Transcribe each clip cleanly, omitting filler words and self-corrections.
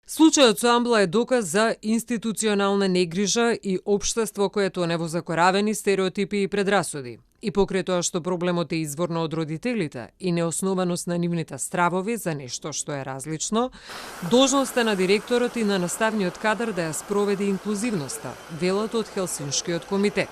Случајот со Амбла е доказ за институционална негрижа и општество кое тоне во закоравени стереотипи и предрасуди. И покрај тоа што проблемот е изворно од родителите и неоснованост на нивните стравови за нешто што е различно, должноста на директорот и на наставниот кадар да ја спроведе инклузивноста, велат од Хелсиншкиот комитет.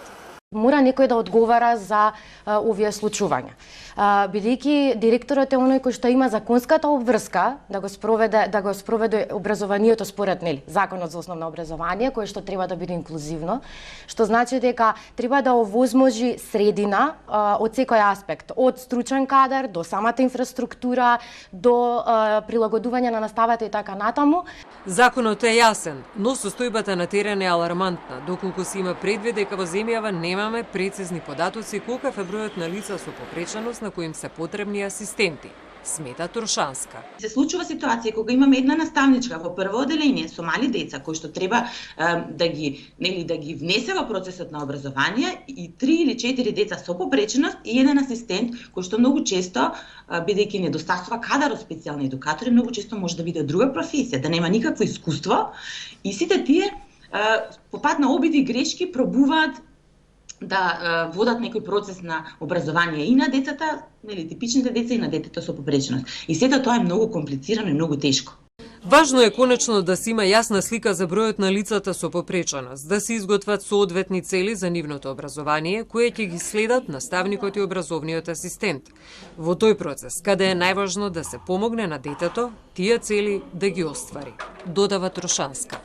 Мора некој да одговара за овие случувања. Бидејќи директорот е оној кој што има законската обврска да го спроведе образованието според Законот за основно образование, кое што треба да биде инклузивно, што значи дека треба да овозможи средина од секој аспект, од стручен кадар до самата инфраструктура, до прилагодување на наставата и така натаму. Законот е јасен, но состојбата на терен е алармантна, доколку се има предвид дека во земјава немаме прецизни податоци колку е бројот на лица со попреченост на кои им се потребни асистенти, смета Трошанска. Се случува ситуација кога имаме една наставничка во прво оделение со мали деца кои што треба да ги внесе во процесот на образование и 3 или 4 деца со попреченост и еден асистент кој што многу често бидејќи недостатува кадар од специјални едукатори, многу често може да биде друга професија, да нема никакво искуство и сите тие по пат на обиди и грешки пробуваат да водат некој процес на образование и на децата, типичните деца и на детето со попреченост. И сето тоа е многу комплицирано и многу тешко. Важно е конечно да се има јасна слика за бројот на лицата со попреченост, да се изготват соодветни цели за нивното образование, кои ќе ги следат наставникот и образовниот асистент. Во тој процес, каде е најважно да се помогне на детето, тие цели да ги оствари, додава Трошанска.